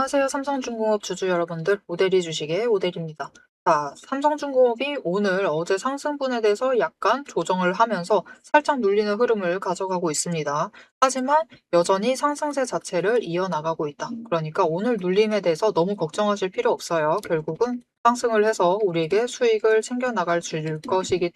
안녕하세요. 삼성중공업 주주 여러분들, 오대리 주식의 오대리입니다. 자, 삼성중공업이 오늘 어제 상승분에 대해서 약간 조정을 하면서 살짝 눌리는 흐름을 가져가고 있습니다. 하지만 여전히 상승세 자체를 이어나가고 있다. 그러니까 오늘 눌림에 대해서 너무 걱정하실 필요 없어요. 결국은 상승을 해서 우리에게 수익을 챙겨줄 것이기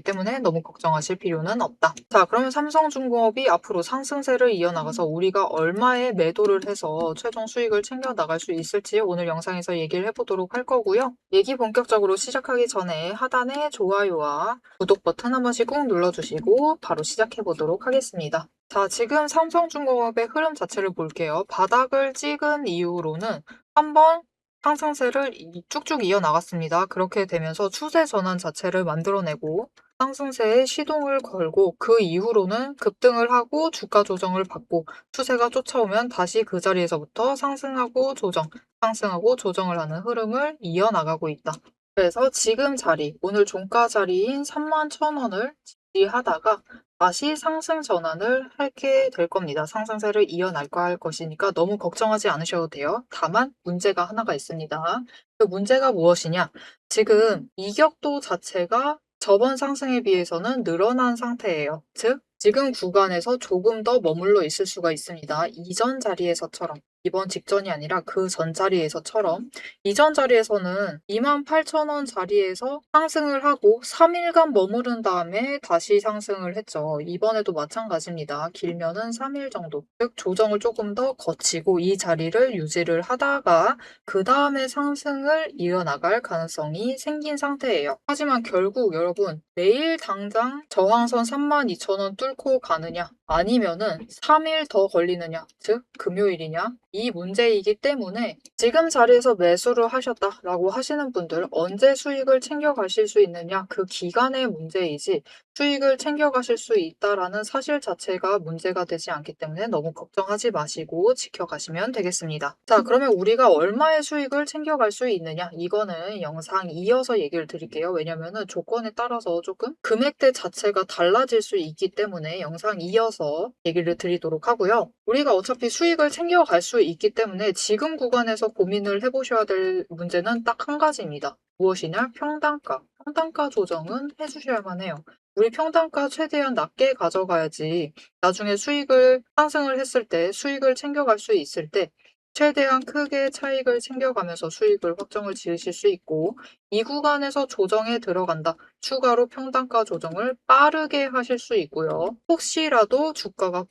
때문에 너무 걱정하실 필요는 없다. 자, 그러면 삼성중공업이 앞으로 상승세를 이어나가서 우리가 얼마에 매도를 해서 최종 수익을 챙겨나갈 수 있을지 오늘 영상에서 얘기를 해보도록 할 거고요. 얘기 본격적으로 시작하기 전에 하단에 좋아요와 구독 버튼 한 번씩 꾹 눌러주시고 바로 시작해보도록 하겠습니다. 자, 지금 삼성중공업의 흐름 자체를 볼게요. 바닥을 찍은 이후로는 한번 상승세를 쭉쭉 이어나갔습니다. 그렇게 되면서 추세 전환 자체를 만들어내고 상승세에 시동을 걸고 그 이후로는 급등을 하고 주가 조정을 받고 추세가 쫓아오면 다시 그 자리에서부터 상승하고 조정을 하는 흐름을 이어나가고 있다. 그래서 지금 자리, 오늘 종가 자리인 31,000원을 지지하다가 다시 상승 전환을 하게 될 겁니다. 상승세를 이어날까 할 것이니까 너무 걱정하지 않으셔도 돼요. 다만 문제가 하나가 있습니다. 그 문제가 무엇이냐? 지금 이격도 자체가 저번 상승에 비해서는 늘어난 상태예요. 즉, 지금 구간에서 조금 더 머물러 있을 수가 있습니다. 이전 자리에서처럼. 이번 직전이 아니라 그 전 자리에서처럼 이전 자리에서는 28,000원 자리에서 상승을 하고 3일간 머무른 다음에 다시 상승을 했죠. 이번에도 마찬가지입니다. 길면은 3일 정도. 즉 조정을 조금 더 거치고 이 자리를 유지를 하다가 그 다음에 상승을 이어나갈 가능성이 생긴 상태예요. 하지만 결국 여러분 내일 당장 저항선 32,000원 뚫고 가느냐 아니면은 3일 더 걸리느냐 즉 금요일이냐 이 문제이기 때문에 지금 자리에서 매수를 하셨다라고 하시는 분들 언제 수익을 챙겨가실 수 있느냐 그 기간의 문제이지 수익을 챙겨가실 수 있다라는 사실 자체가 문제가 되지 않기 때문에 너무 걱정하지 마시고 지켜가시면 되겠습니다. 자, 그러면 우리가 얼마의 수익을 챙겨갈 수 있느냐 이거는 영상 이어서 얘기를 드릴게요. 왜냐면은 조건에 따라서 조금 금액대 자체가 달라질 수 있기 때문에 영상 이어서 얘기를 드리도록 하고요. 우리가 어차피 수익을 챙겨갈 수 있기 때문에 지금 구간에서 고민을 해보셔야 될 문제는 딱 한 가지입니다. 무엇이냐? 평단가. 평단가 조정은 해주셔야만 해요. 우리 평단가 최대한 낮게 가져가야지 나중에 수익을 상승을 했을 때 수익을 챙겨갈 수 있을 때 최대한 크게 차익을 챙겨가면서 수익을 확정을 지으실 수 있고 이 구간에서 조정에 들어간다. 추가로 평단가 조정을 빠르게 하실 수 있고요. 혹시라도 주가가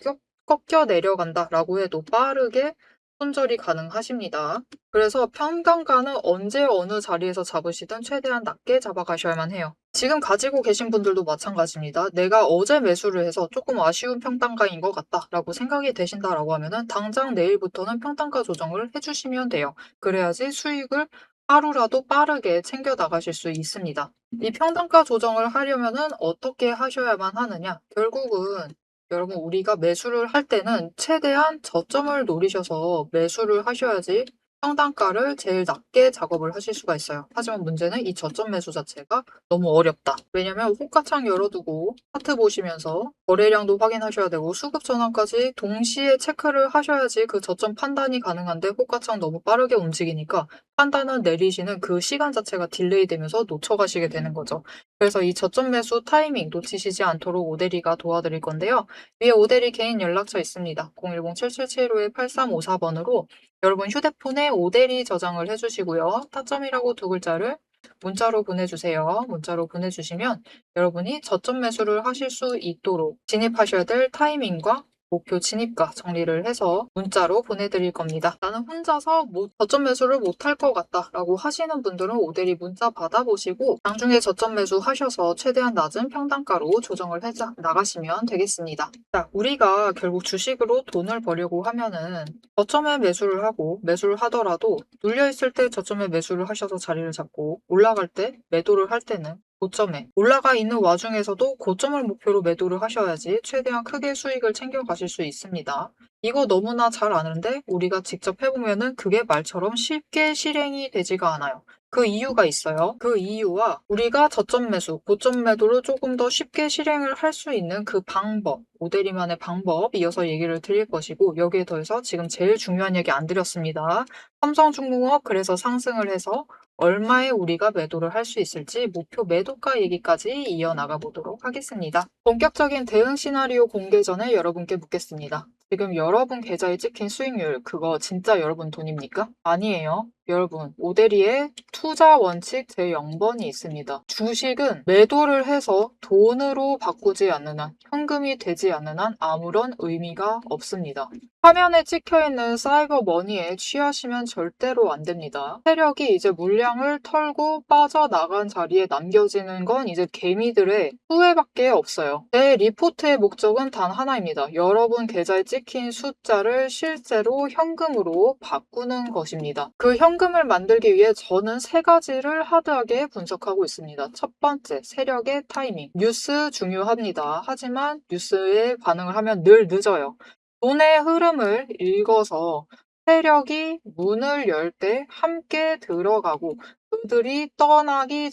꺾여 내려간다라고 해도 빠르게 손절이 가능하십니다. 그래서 평단가는 언제 어느 자리에서 잡으시든 최대한 낮게 잡아가셔야만 해요. 지금 가지고 계신 분들도 마찬가지입니다. 내가 어제 매수를 해서 조금 아쉬운 평단가인 것 같다라고 생각이 되신다라고 하면은 당장 내일부터는 평단가 조정을 해주시면 돼요. 그래야지 수익을 하루라도 빠르게 챙겨 나가실 수 있습니다. 이 평단가 조정을 하려면은 어떻게 하셔야만 하느냐? 결국은 여러분 우리가 매수를 할 때는 최대한 저점을 노리셔서 매수를 하셔야지 평단가를 제일 낮게 작업을 하실 수가 있어요. 하지만 문제는 이 저점 매수 자체가 너무 어렵다. 왜냐면 호가창 열어두고 차트 보시면서 거래량도 확인하셔야 되고 수급 전환까지 동시에 체크를 하셔야지 그 저점 판단이 가능한데 호가창 너무 빠르게 움직이니까 판단을 내리시는 그 시간 자체가 딜레이 되면서 놓쳐가시게 되는 거죠. 그래서 이 저점 매수 타이밍 놓치시지 않도록 오대리가 도와드릴 건데요. 위에 오대리 개인 연락처 있습니다. 010-7775-8354번으로 여러분 휴대폰에 오대리 저장을 해주시고요. 타점이라고 두 글자를 문자로 보내주세요. 문자로 보내주시면 여러분이 저점 매수를 하실 수 있도록 진입하셔야 될 타이밍과 목표 진입가 정리를 해서 문자로 보내드릴 겁니다. 나는 혼자서 저점 매수를 못할 것 같다 라고 하시는 분들은 오대리 문자 받아보시고 장중에 저점 매수 하셔서 최대한 낮은 평단가로 조정을 해 나가시면 되겠습니다. 자, 우리가 결국 주식으로 돈을 벌려고 하면은 저점에 매수를 하고 매수를 하더라도 눌려있을 때 저점에 매수를 하셔서 자리를 잡고 올라갈 때 매도를 할 때는 고점에 올라가 있는 와중에서도 고점을 목표로 매도를 하셔야지 최대한 크게 수익을 챙겨가실 수 있습니다. 이거 너무나 잘 아는데 우리가 직접 해보면은 그게 말처럼 쉽게 실행이 되지가 않아요. 그 이유가 있어요. 그 이유와 우리가 저점 매수, 고점 매도를 조금 더 쉽게 실행을 할 수 있는 그 방법, 오대리만의 방법 이어서 얘기를 드릴 것이고, 여기에 더해서 지금 제일 중요한 얘기 안 드렸습니다. 삼성중공업 그래서 상승을 해서 얼마에 우리가 매도를 할 수 있을지 목표 매도가 얘기까지 이어나가 보도록 하겠습니다. 본격적인 대응 시나리오 공개 전에 여러분께 묻겠습니다. 지금 여러분 계좌에 찍힌 수익률, 그거 진짜 여러분 돈입니까? 아니에요. 여러분, 오대리의 투자 원칙 제0번이 있습니다. 주식은 매도를 해서 돈으로 바꾸지 않는 한, 현금이 되지 않는 한 아무런 의미가 없습니다. 화면에 찍혀있는 사이버 머니에 취하시면 절대로 안 됩니다. 세력이 이제 물량을 털고 빠져나간 자리에 남겨지는 건 이제 개미들의 후회밖에 없어요. 제 리포트의 목적은 단 하나입니다. 여러분 계좌에 찍힌 숫자를 실제로 현금으로 바꾸는 것입니다. 그 현금을 만들기 위해 저는 세 가지를 하드하게 분석하고 있습니다. 첫 번째, 세력의 타이밍. 뉴스 중요합니다. 하지만 뉴스에 반응을 하면 늘 늦어요. 돈의 흐름을 읽어서 세력이 문을 열 때 함께 들어가고 그들이 떠나기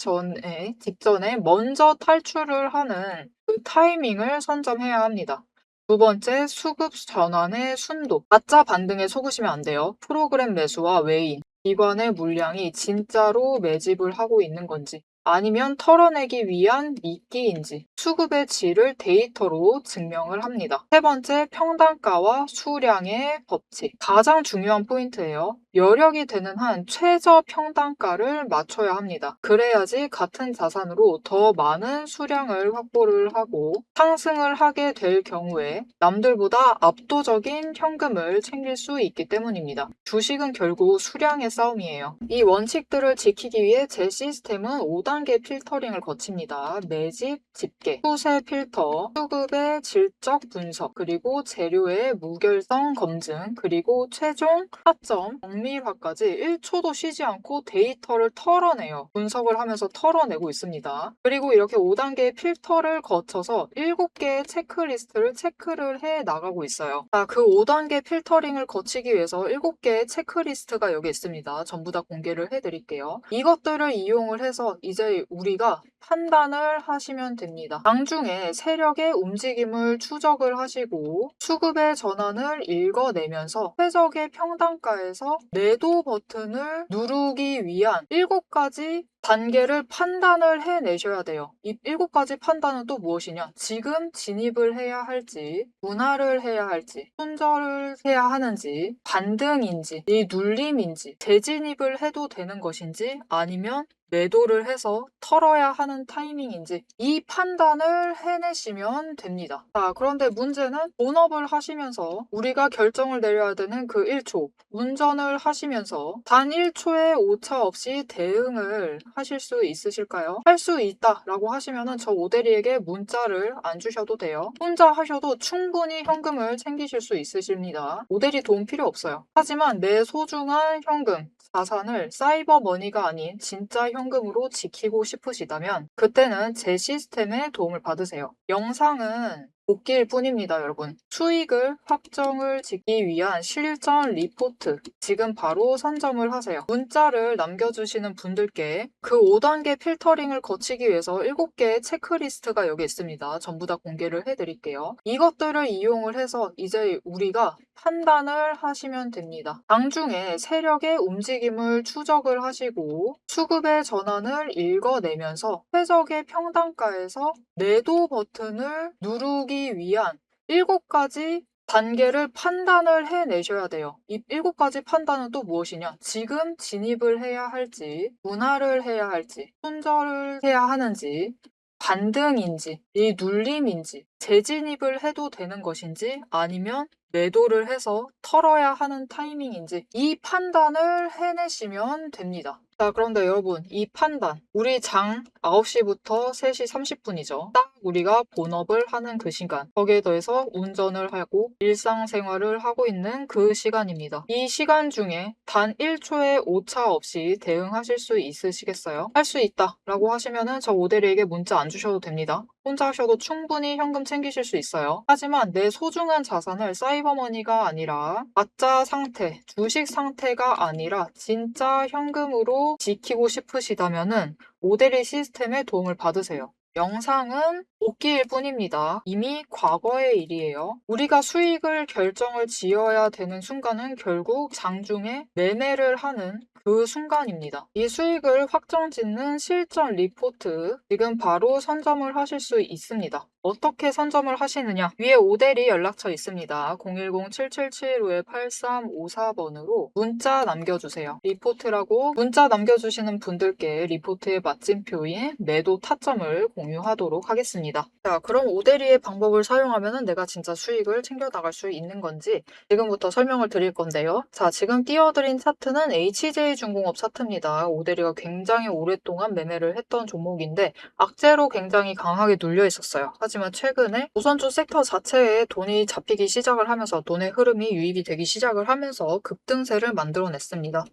직전에 먼저 탈출을 하는 그 타이밍을 선점해야 합니다. 두 번째, 수급 전환의 순도. 가짜 반등에 속으시면 안 돼요. 프로그램 매수와 외인, 기관의 물량이 진짜로 매집을 하고 있는 건지, 아니면 털어내기 위한 미끼인지 수급의 질을 데이터로 증명을 합니다. 세 번째, 평단가와 수량의 법칙. 가장 중요한 포인트예요. 여력이 되는 한 최저 평단가를 맞춰야 합니다. 그래야지 같은 자산으로 더 많은 수량을 확보를 하고 상승을 하게 될 경우에 남들보다 압도적인 현금을 챙길 수 있기 때문입니다. 주식은 결국 수량의 싸움이에요. 이 원칙들을 지키기 위해 제 시스템은 5단계 필터링을 거칩니다. 매집, 집계, 추세 필터, 수급의 질적 분석, 그리고 재료의 무결성 검증, 그리고 최종 타점, 정밀화까지 1초도 쉬지 않고 데이터를 털어내요. 분석을 하면서 털어내고 있습니다. 그리고 이렇게 5단계의 필터를 거쳐서 7개의 체크리스트를 체크를 해 나가고 있어요. 자, 그 5단계 필터링을 거치기 위해서 7개의 체크리스트가 여기 있습니다. 전부 다 공개를 해드릴게요. 이것들을 이용을 해서 이제 우리가 판단을 하시면 됩니다. 장중에 세력의 움직임을 추적을 하시고 수급의 전환을 읽어내면서 최적의 평단가에서 매도 버튼을 누르기 위한 7가지 단계를 판단을 해내셔야 돼요. 이 7가지 판단은 또 무엇이냐? 지금 진입을 해야 할지, 분할을 해야 할지, 손절을 해야 하는지, 반등인지, 이 눌림인지, 재진입을 해도 되는 것인지, 아니면 매도를 해서 털어야 하는 타이밍인지 이 판단을 해내시면 됩니다. 자, 그런데 문제는 본업을 하시면서 우리가 결정을 내려야 되는 그 1초, 운전을 하시면서 단 1초의 오차 없이 대응을 하실 수 있으실까요? 할 수 있다라고 하시면은 저 오대리에게 문자를 안 주셔도 돼요. 혼자 하셔도 충분히 현금을 챙기실 수 있으십니다. 오대리 도움 필요 없어요. 하지만 내 소중한 현금, 자산을 사이버 머니가 아닌 진짜 현금으로 지키고 싶으시다면 그때는 제 시스템의 도움을 받으세요. 영상은 복기일 뿐입니다, 여러분. 수익을 확정을 짓기 위한 실전 리포트 지금 바로 선점을 하세요. 문자를 남겨주시는 분들께 그 5단계 필터링을 거치기 위해서 7개의 체크리스트가 여기 있습니다. 전부 다 공개를 해드릴게요. 이것들을 이용을 해서 이제 우리가 판단을 하시면 됩니다. 장중에 세력의 움직임을 추적을 하시고 수급의 전환을 읽어내면서 최적의 평단가에서 매도 버튼을 누르기 위한 7가지 단계를 판단을 해내셔야 돼요. 이 7가지 판단은 또 무엇이냐? 지금 진입을 해야 할지, 분할을 해야 할지, 손절을 해야 하는지, 반등인지, 이 눌림인지, 재진입을 해도 되는 것인지, 아니면 매도를 해서 털어야 하는 타이밍인지 이 판단을 해내시면 됩니다. 자, 그런데 여러분, 이 판단, 우리 장 9시부터 3시 30분이죠. 딱 우리가 본업을 하는 그 시간, 거기에 더해서 운전을 하고 일상생활을 하고 있는 그 시간입니다. 이 시간 중에 단 1초의 오차 없이 대응하실 수 있으시겠어요? 할 수 있다 라고 하시면은 저 오대리에게 문자 안 주셔도 됩니다. 혼자 하셔도 충분히 현금 챙기실 수 있어요. 하지만 내 소중한 자산을 사이버머니가 아니라 가짜 상태, 주식 상태가 아니라 진짜 현금으로 지키고 싶으시다면은 오데리 시스템의 도움을 받으세요. 영상은 복기일 뿐입니다. 이미 과거의 일이에요. 우리가 수익을 결정을 지어야 되는 순간은 결국 장중에 매매를 하는 그 순간입니다. 이 수익을 확정짓는 실전 리포트 지금 바로 선점을 하실 수 있습니다. 어떻게 선점을 하시느냐? 위에 오데리 연락처 있습니다. 010-7755-8354번으로 문자 남겨주세요. 리포트라고 문자 남겨주시는 분들께 리포트의 마침표인 매도 타점을 공유하도록 하겠습니다. 자, 그럼 오데리의 방법을 사용하면 내가 진짜 수익을 챙겨 나갈 수 있는 건지 지금부터 설명을 드릴 건데요. 자, 지금 띄워드린 차트는 HJ중공업 차트입니다. 오데리가 굉장히 오랫동안 매매를 했던 종목인데 악재로 굉장히 강하게 눌려 있었어요. 하지만 최근에 조선주 섹터 자체에 돈이 잡히기 시작을 하면서 돈의 흐름이 유입이 되기 시작을 하면서 급등세를 만들어냈습니다.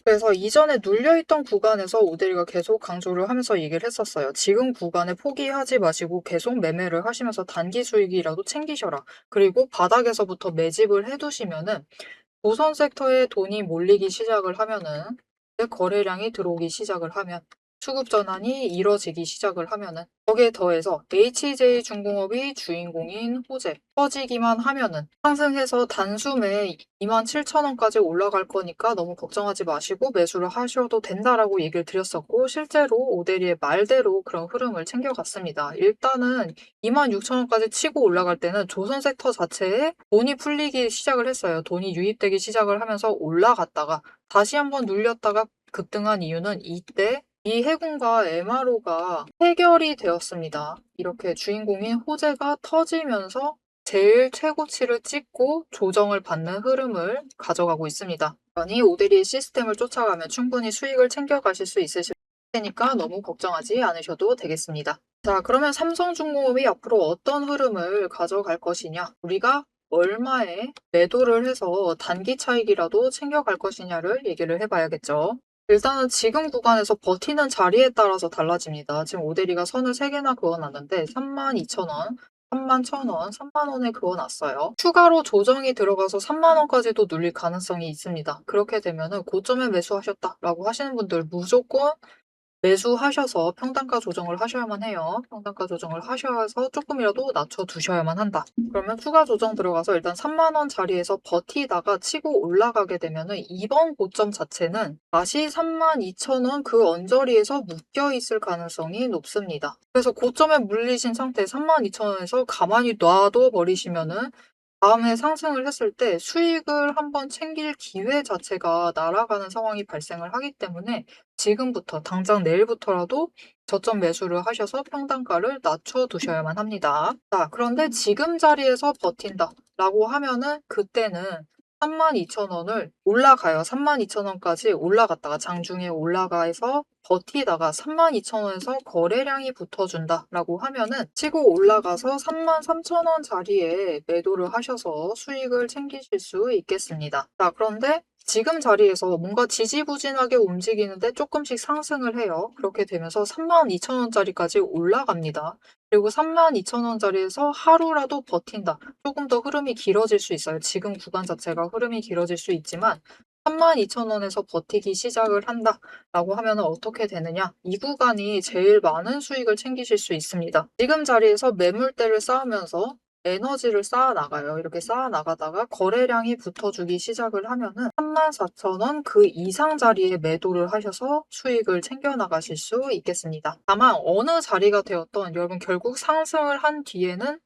그래서 이전에 눌려있던 구간에서 오데리가 계속 강조를 하면서 얘기를 했었어요. 지금 구간에 포기하지 마시고 계속 매매를 하시면서 단기 수익이라도 챙기셔라. 그리고 바닥에서부터 매집을 해두시면은 조선 섹터에 돈이 몰리기 시작을 하면은 거래량이 들어오기 시작을 하면 수급 전환이 이뤄지기 시작을 하면은 거기에 더해서 HJ중공업이 주인공인 호재 터지기만 하면은 상승해서 단숨에 27,000원까지 올라갈 거니까 너무 걱정하지 마시고 매수를 하셔도 된다라고 얘기를 드렸었고 실제로 오데리의 말대로 그런 흐름을 챙겨갔습니다. 일단은 26,000원까지 치고 올라갈 때는 조선 섹터 자체에 돈이 풀리기 시작을 했어요. 돈이 유입되기 시작을 하면서 올라갔다가 다시 한번 눌렸다가 급등한 이유는 이때 이 해군과 MRO가 해결이 되었습니다. 이렇게 주인공인 호재가 터지면서 제일 최고치를 찍고 조정을 받는 흐름을 가져가고 있습니다. 그러니 오데리의 시스템을 쫓아가면 충분히 수익을 챙겨가실 수 있으실 테니까 너무 걱정하지 않으셔도 되겠습니다. 자, 그러면 삼성중공업이 앞으로 어떤 흐름을 가져갈 것이냐? 우리가 얼마에 매도를 해서 단기 차익이라도 챙겨갈 것이냐를 얘기를 해봐야겠죠. 일단은 지금 구간에서 버티는 자리에 따라서 달라집니다. 지금 오데리가 선을 3개나 그어놨는데 32,000원, 31,000원, 3만원에 그어놨어요. 추가로 조정이 들어가서 3만원까지도 눌릴 가능성이 있습니다. 그렇게 되면은 고점에 매수하셨다라고 하시는 분들 무조건 매수하셔서 평단가 조정을 하셔야만 해요. 평단가 조정을 하셔서 조금이라도 낮춰두셔야만 한다. 그러면 추가 조정 들어가서 일단 3만원 자리에서 버티다가 치고 올라가게 되면은 이번 고점 자체는 다시 32,000원 그 언저리에서 묶여있을 가능성이 높습니다. 그래서 고점에 물리신 상태 32,000원에서 가만히 놔둬 버리시면은 다음에 상승을 했을 때 수익을 한번 챙길 기회 자체가 날아가는 상황이 발생을 하기 때문에 지금부터 당장 내일부터라도 저점 매수를 하셔서 평단가를 낮춰두셔야만 합니다. 자, 그런데 지금 자리에서 버틴다라고 하면은 그때는 32,000원을 올라가요. 32,000원까지 올라갔다가 장중에 올라가서 버티다가 32,000원에서 거래량이 붙어준다라고 하면은 치고 올라가서 33,000원 자리에 매도를 하셔서 수익을 챙기실 수 있겠습니다. 자, 그런데 지금 자리에서 뭔가 지지부진하게 움직이는데 조금씩 상승을 해요. 그렇게 되면서 32,000원짜리까지 올라갑니다. 그리고 32,000원짜리에서 하루라도 버틴다. 조금 더 흐름이 길어질 수 있어요. 지금 구간 자체가 흐름이 길어질 수 있지만 32,000원에서 버티기 시작을 한다라고 하면 어떻게 되느냐? 이 구간이 제일 많은 수익을 챙기실 수 있습니다. 지금 자리에서 매물대를 쌓으면서 에너지를 쌓아 나가요. 이렇게 쌓아 나가다가 거래량이 붙어주기 시작을 하면은 34,000원 그 이상 자리에 매도를 하셔서 수익을 챙겨 나가실 수 있겠습니다. 다만 어느 자리가 되었던 여러분 결국 상승을 한 뒤에는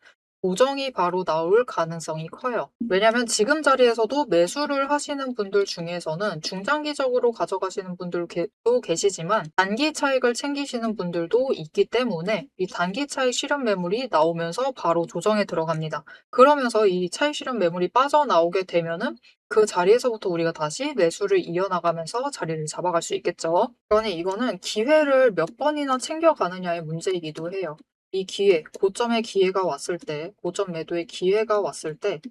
고정이 바로 나올 가능성이 커요. 왜냐하면 지금 자리에서도 매수를 하시는 분들 중에서는 중장기적으로 가져가시는 분들도 계시지만 단기 차익을 챙기시는 분들도 있기 때문에 이 단기 차익 실현 매물이 나오면서 바로 조정에 들어갑니다. 그러면서 이 차익 실현 매물이 빠져나오게 되면은 그 자리에서부터 우리가 다시 매수를 이어나가면서 자리를 잡아갈 수 있겠죠. 그러니 이거는 기회를 몇 번이나 챙겨가느냐의 문제이기도 해요. 이 기회, 고점의 기회가 왔을 때, 고점 매도의 기회가 왔을 때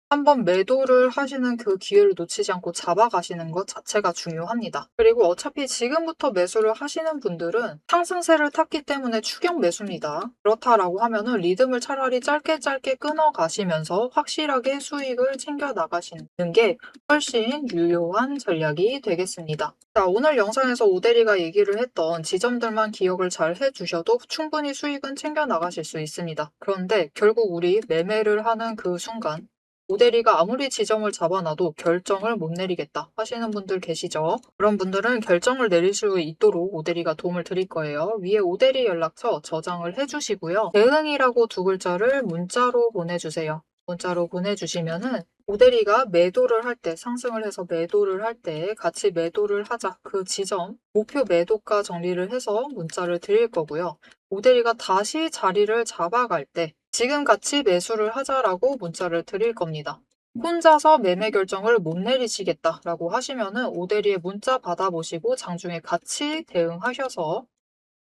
한번 매도를 하시는 그 기회를 놓치지 않고 잡아가시는 것 자체가 중요합니다. 그리고 어차피 지금부터 매수를 하시는 분들은 상승세를 탔기 때문에 추격 매수입니다. 그렇다라고 하면은 리듬을 차라리 짧게 끊어 가시면서 확실하게 수익을 챙겨 나가시는 게 훨씬 유효한 전략이 되겠습니다. 자, 오늘 영상에서 오대리가 얘기를 했던 지점들만 기억을 잘 해주셔도 충분히 수익은 챙겨 나가실 수 있습니다. 그런데 결국 우리 매매를 하는 그 순간 오대리가 아무리 지점을 잡아놔도 결정을 못 내리겠다 하시는 분들 계시죠? 그런 분들은 결정을 내릴 수 있도록 오대리가 도움을 드릴 거예요. 위에 오대리 연락처 저장을 해주시고요. 대응이라고 두 글자를 문자로 보내주세요. 문자로 보내주시면은 오대리가 매도를 할 때, 상승을 해서 매도를 할 때 같이 매도를 하자. 그 지점, 목표 매도가 정리를 해서 문자를 드릴 거고요. 오대리가 다시 자리를 잡아갈 때 지금 같이 매수를 하자라고 문자를 드릴 겁니다. 혼자서 매매 결정을 못 내리시겠다라고 하시면은 오대리의 문자 받아보시고 장중에 같이 대응하셔서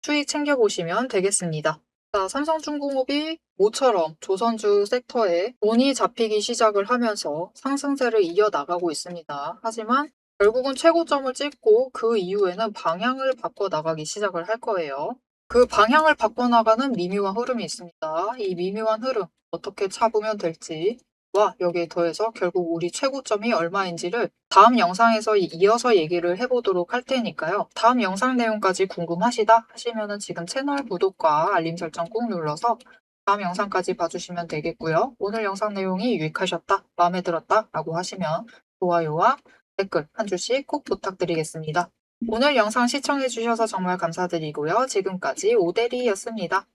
수익 챙겨보시면 되겠습니다. 자, 삼성중공업이 모처럼 조선주 섹터에 돈이 잡히기 시작을 하면서 상승세를 이어나가고 있습니다. 하지만 결국은 최고점을 찍고 그 이후에는 방향을 바꿔 나가기 시작을 할 거예요. 그 방향을 바꿔나가는 미묘한 흐름이 있습니다. 이 미묘한 흐름 어떻게 차보면 될지 와 여기에 더해서 결국 우리 최고점이 얼마인지를 다음 영상에서 이어서 얘기를 해보도록 할 테니까요. 다음 영상 내용까지 궁금하시다 하시면은 지금 채널 구독과 알림 설정 꾹 눌러서 다음 영상까지 봐주시면 되겠고요. 오늘 영상 내용이 유익하셨다, 마음에 들었다 라고 하시면 좋아요와 댓글 한 줄씩 꼭 부탁드리겠습니다. 오늘 영상 시청해주셔서 정말 감사드리고요. 지금까지 오대리였습니다.